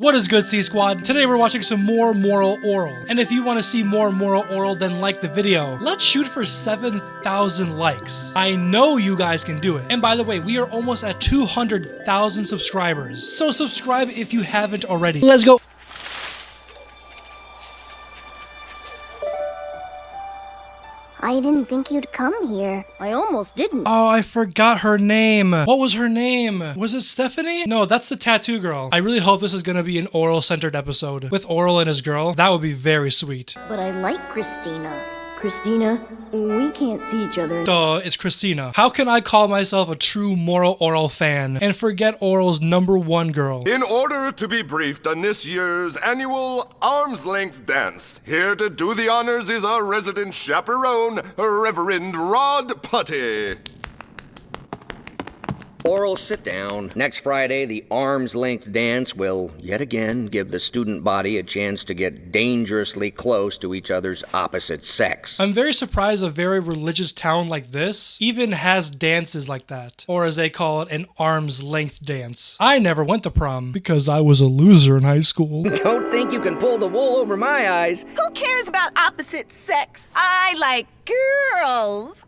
What is good, C Squad? Today we're watching some more Moral Orel. And if you want to see more Moral Orel, then like the video. Let's shoot for 7,000 likes. I know you guys can do it. And by the way, we are almost at 200,000 subscribers. So subscribe if you haven't already. Let's go. I didn't think you'd come here. I almost didn't. Oh, I forgot her name. What was her name? Was it Stephanie? No, that's the tattoo girl. I really hope this is gonna be an Orel-centered episode with Orel and his girl. That would be very sweet. But I like Christina. Christina, we can't see each other. Duh, it's Christina. How can I call myself a true Moral Orel fan and forget Orel's #1 girl? In order to be briefed on this year's annual arm's length dance, here to do the honors is our resident chaperone, Reverend Rod Putty. Orel, sit down. Next Friday, the arm's length dance will yet again give the student body a chance to get dangerously close to each other's opposite sex. I'm very surprised a very religious town like this even has dances like that, or as they call it, an arm's length dance. I never went to prom because I was a loser in high school. Don't think you can pull the wool over my eyes. Who cares about opposite sex? I like girls.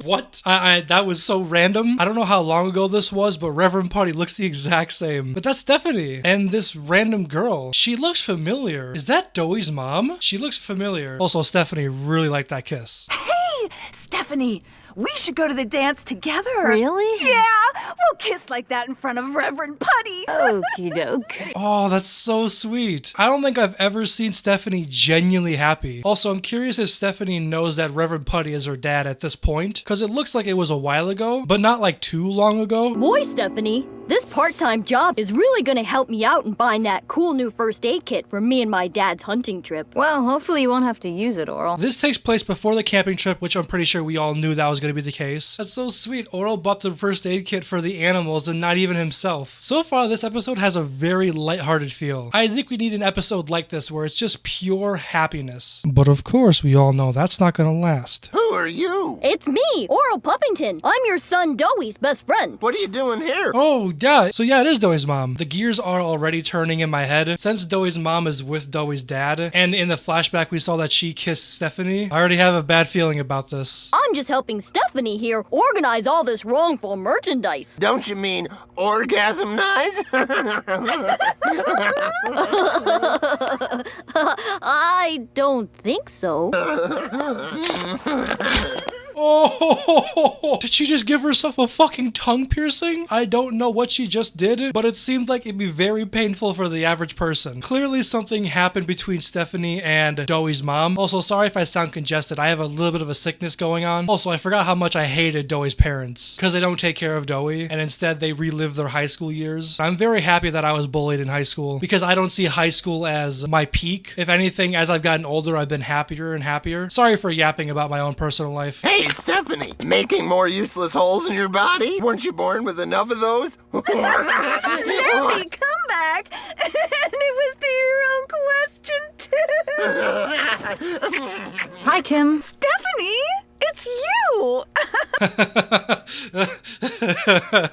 What? That was so random. I don't know how long ago this was, but Reverend Putty looks the exact same. But that's Stephanie. And this random girl, she looks familiar. Is that Doey's mom? She looks familiar. Also, Stephanie really liked that kiss. Hey, Stephanie, we should go to the dance together. Really? Yeah, we'll kiss like that in front of Reverend Putty. Okie doke. Oh, that's so sweet. I don't think I've ever seen Stephanie genuinely happy. Also, I'm curious if Stephanie knows that Reverend Putty is her dad at this point, because it looks like it was a while ago, but not like too long ago. Boy, Stephanie, this part-time job is really gonna help me out in buying that cool new first aid kit for me and my dad's hunting trip. Well, hopefully you won't have to use it, Orel. This takes place before the camping trip, which I'm pretty sure we all knew that was going to be the case. That's so sweet. Orel bought the first aid kit for the animals and not even himself. So far, this episode has a very lighthearted feel. I think we need an episode like this where it's just pure happiness. But of course, we all know that's not going to last. Who are you? It's me, Orel Puppington. I'm your son Doey's best friend. What are you doing here? Oh, yeah. So yeah, it is Doey's mom. The gears are already turning in my head. Since Doey's mom is with Doey's dad, and in the flashback we saw that she kissed Stephanie, I already have a bad feeling about this. I'm just helping Stephanie here organize all this wrongful merchandise. Don't you mean orgasm nice? I don't think so. Oh, did she just give herself a fucking tongue piercing? I don't know what she just did, but it seemed like it'd be very painful for the average person. Clearly something happened between Stephanie and Doey's mom. Also, sorry if I sound congested. I have a little bit of a sickness going on. Also, I forgot how much I hated Doey's parents because they don't take care of Doey and instead they relive their high school years. I'm very happy that I was bullied in high school because I don't see high school as my peak. If anything, as I've gotten older, I've been happier and happier. Sorry for yapping about my own personal life. Hey, Stephanie, making more useless holes in your body? Weren't you born with enough of those? Stephanie, come back. And it was to your own question, too. Hi, Kim. Stephanie, it's you.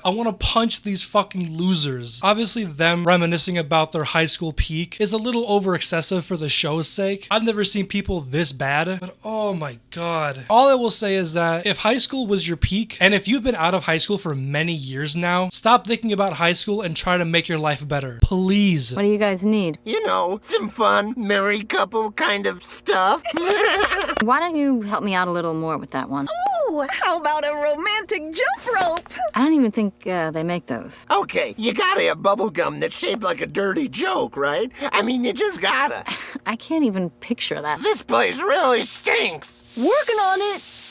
I want to punch these fucking losers. Obviously, them reminiscing about their high school peak is a little over excessive for the show's sake. I've never seen people this bad, but oh my god. All I will say is that if high school was your peak, and if you've been out of high school for many years now, stop thinking about high school and try to make your life better. Please. What do you guys need? You know, some fun, married couple kind of stuff. Why don't you help me out a little more with that one? Ooh, how about a romantic jump rope? I don't even think they make those. Okay, you gotta have bubble gum that's shaped like a dirty joke, right? I mean, you just gotta. I can't even picture that. This place really stinks. Working on it.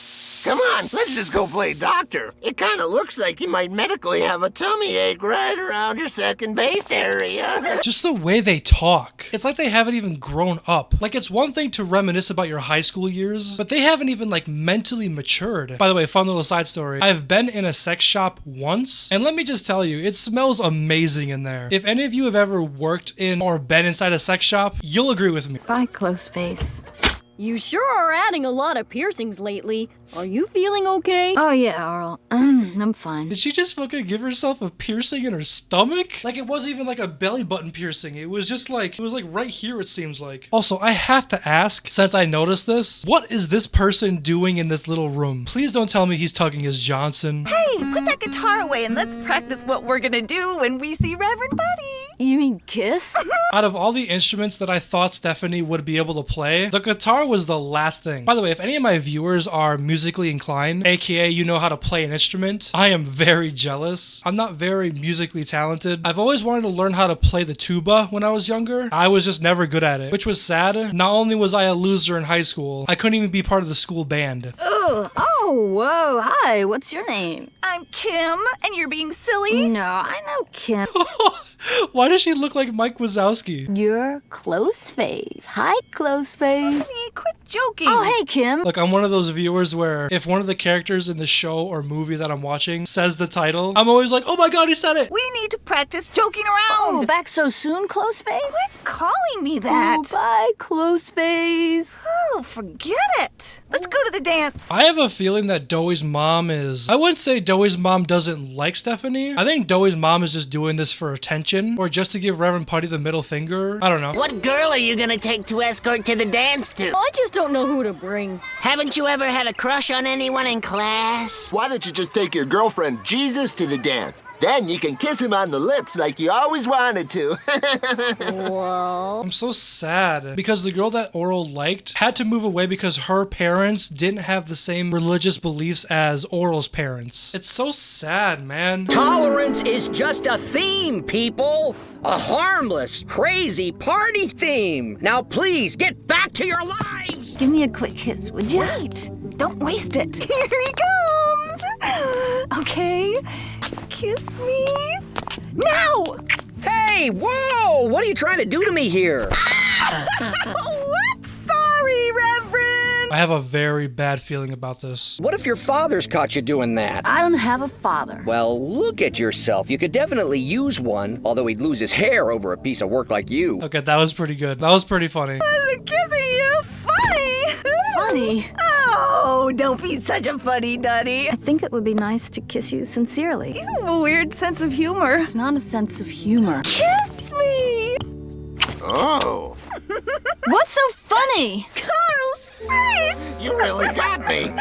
Come on, let's just go play doctor. It kind of looks like you might medically have a tummy ache right around your second base area. Just the way they talk. It's like they haven't even grown up. Like, it's one thing to reminisce about your high school years, but they haven't even, like, mentally matured. By the way, fun little side story. I've been in a sex shop once, and let me just tell you, it smells amazing in there. If any of you have ever worked in or been inside a sex shop, you'll agree with me. Bye, close face. You sure are adding a lot of piercings lately. Are you feeling okay? Oh, yeah, Oral. I'm fine. Did she just fucking give herself a piercing in her stomach? Like, it wasn't even like a belly button piercing. It was just like, it was like right here, it seems like. Also, I have to ask, since I noticed this, what is this person doing in this little room? Please don't tell me he's tugging his Johnson. Hey, put that guitar away and let's practice what we're gonna do when we see Reverend Buddy. You mean kiss? Out of all the instruments that I thought Stephanie would be able to play, the guitar was the last thing. By the way, if any of my viewers are musically inclined, aka you know how to play an instrument, I am very jealous. I'm not very musically talented. I've always wanted to learn how to play the tuba when I was younger. I was just never good at it, which was sad. Not only was I a loser in high school, I couldn't even be part of the school band. Oh, whoa. Hi, what's your name? I'm Kim, and you're being silly. No, I know Kim. Why does she look like Mike Wazowski? You're Closeface. Hi, Closeface. Stephanie, quit joking. Oh, hey, Kim. Look, I'm one of those viewers where if one of the characters in the show or movie that I'm watching says the title, I'm always like, oh my god, he said it! We need to practice joking Oh, around. back so soon, Closeface? Quit calling me that. Oh, bye, Closeface. Oh, forget it. Let's go to the dance. I have a feeling that Doey's mom is... I wouldn't say Doey's mom doesn't like Stephanie. I think Doey's mom is just doing this for attention or just to give Reverend Putty the middle finger. I don't know. What girl are you gonna take to escort to the dance to? I just don't know who to bring. Haven't you ever had a crush on anyone in class? Why don't you just take your girlfriend Jesus to the dance? Then you can kiss him on the lips like you always wanted to. Well, I'm so sad because the girl that Oral liked had to move away because her parents didn't have the same religious beliefs as Oral's parents. It's so sad, man. Tolerance is just a theme, people. A harmless, crazy party theme. Now please, get back to your lives! Give me a quick kiss, would you? Wait, don't waste it. Here he comes. Okay, kiss me. Now! Hey, whoa! What are you trying to do to me here? Whoops, sorry, Reverend. I have a very bad feeling about this. What if your father's caught you doing that? I don't have a father. Well, look at yourself. You could definitely use one, although he'd lose his hair over a piece of work like you. Okay, that was pretty good. That was pretty funny. Wasn't kissing you funny. Funny. Oh, don't be such a funny nutty. I think it would be nice to kiss you sincerely. You have a weird sense of humor. It's not a sense of humor. Kiss me. Oh, What's so funny? Carl's face. you really got me. Do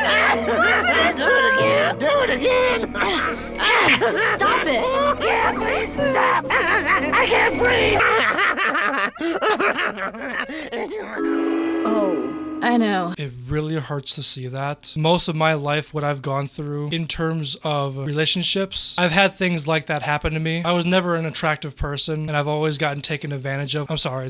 it again. Do it again. Stop it. Yeah, please stop. I can't breathe. Oh, I know. It really hurts to see that. Most of my life, what I've gone through in terms of relationships, I've had things like that happen to me. I was never an attractive person, and I've always gotten taken advantage of. I'm sorry,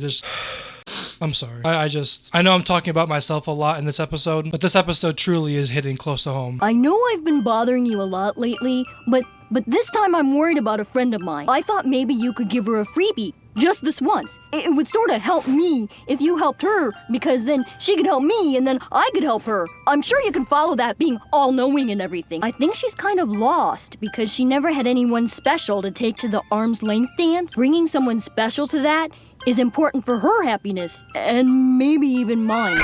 I'm sorry. I know I'm talking about myself a lot in this episode, but this episode truly is hitting close to home. I know I've been bothering you a lot lately, but this time I'm worried about a friend of mine. I thought maybe you could give her a freebie. Just this once. It would sort of help me if you helped her, because then she could help me and then I could help her. I'm sure you can follow that being all-knowing and everything. I think she's kind of lost because she never had anyone special to take to the arm's length dance. Bringing someone special to that is important for her happiness, and maybe even mine.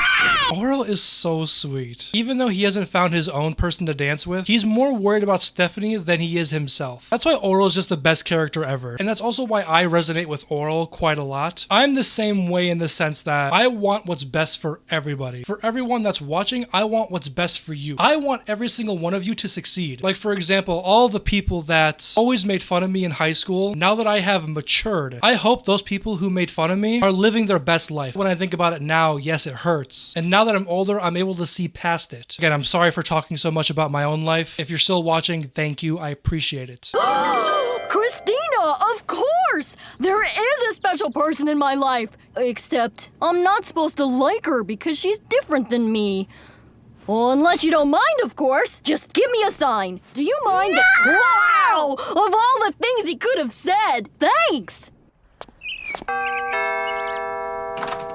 Oral is so sweet. Even though he hasn't found his own person to dance with, he's more worried about Stephanie than he is himself. That's why Oral is just the best character ever. And that's also why I resonate with Oral quite a lot. I'm the same way in the sense that I want what's best for everybody. For everyone that's watching, I want what's best for you. I want every single one of you to succeed. Like, for example, all the people that always made fun of me in high school, now that I have matured, I hope those people who made fun of me are living their best life. When I think about it now, yes, it hurts. And now that I'm older, I'm able to see past it. Again, I'm sorry for talking so much about my own life. If you're still watching, thank you. I appreciate it. Christina, of course! There is a special person in my life. Except I'm not supposed to like her because she's different than me. Well, unless you don't mind, of course. Just give me a sign. Do you mind? No! Wow! Of all the things he could have said, thanks!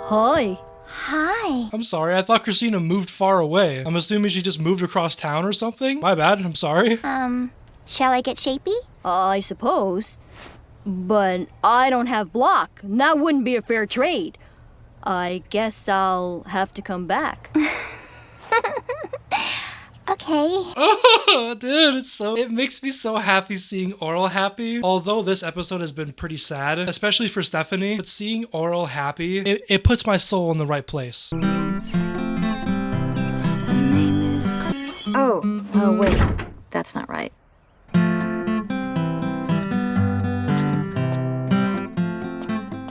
Hi. Hi. I'm sorry, I thought Christina moved far away. I'm assuming she just moved across town or something? My bad, I'm sorry. Shall I get shapy? I suppose. But I don't have block, and that wouldn't be a fair trade. I guess I'll have to come back. Okay. Oh, dude, it makes me so happy seeing Oral happy. Although this episode has been pretty sad, especially for Stephanie, but seeing Oral happy, it puts my soul in the right place. Oh, wait. That's not right.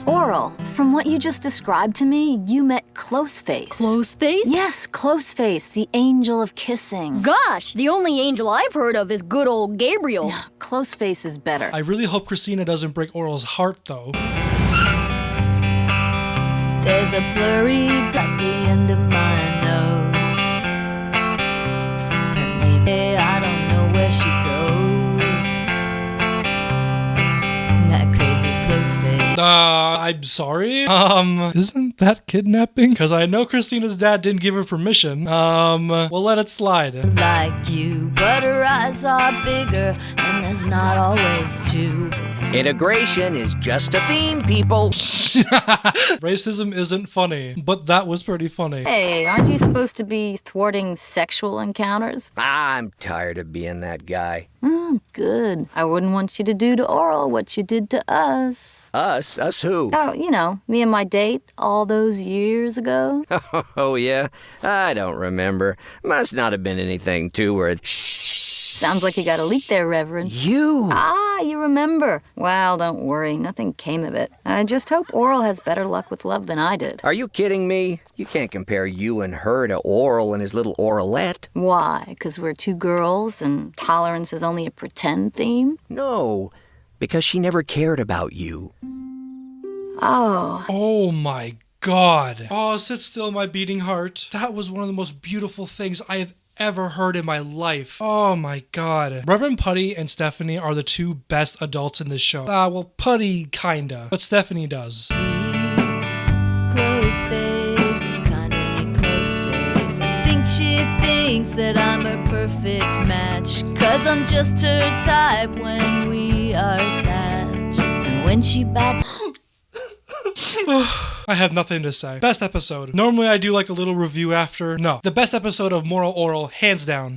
Oral, from what you just described to me, you met Closeface. Closeface? Yes, Closeface, the angel of kissing. Gosh, the only angel I've heard of is good old Gabriel. Closeface is better. I really hope Christina doesn't break Oral's heart, though. There's a blurry at the end of my nose. Her name, I don't know where she goes. That crazy Closeface. I'm sorry? Isn't that kidnapping? Because I know Christina's dad didn't give her permission. We'll let it slide. Like you, but her eyes are bigger, and there's not always two. Integration is just a theme, people. Racism isn't funny, but that was pretty funny. Hey, aren't you supposed to be thwarting sexual encounters? I'm tired of being that guy. Good. I wouldn't want you to do to Oral what you did to us. Us? Us who? Oh, you know, me and my date all those years ago. Oh, yeah? I don't remember. Must not have been anything too worth. Sounds like you got a leak there, Reverend. You? Ah, you remember. Well, don't worry. Nothing came of it. I just hope Oral has better luck with love than I did. Are you kidding me? You can't compare you and her to Oral and his little Oralette. Why? Because we're two girls and tolerance is only a pretend theme? No, because she never cared about you. Oh. Oh my God. Oh, sit still, my beating heart. That was one of the most beautiful things I have ever heard in my life. Oh my God. Reverend Putty and Stephanie are the two best adults in this show. Well, Putty kinda, but Stephanie does. Closeface, you kinda need Closeface. I think she thinks that I'm her perfect match, 'cause I'm just her type when we are attached. And when she bites... I have nothing to say. Best episode. Normally I do like a little review after. No. The best episode of Moral Orel, hands down.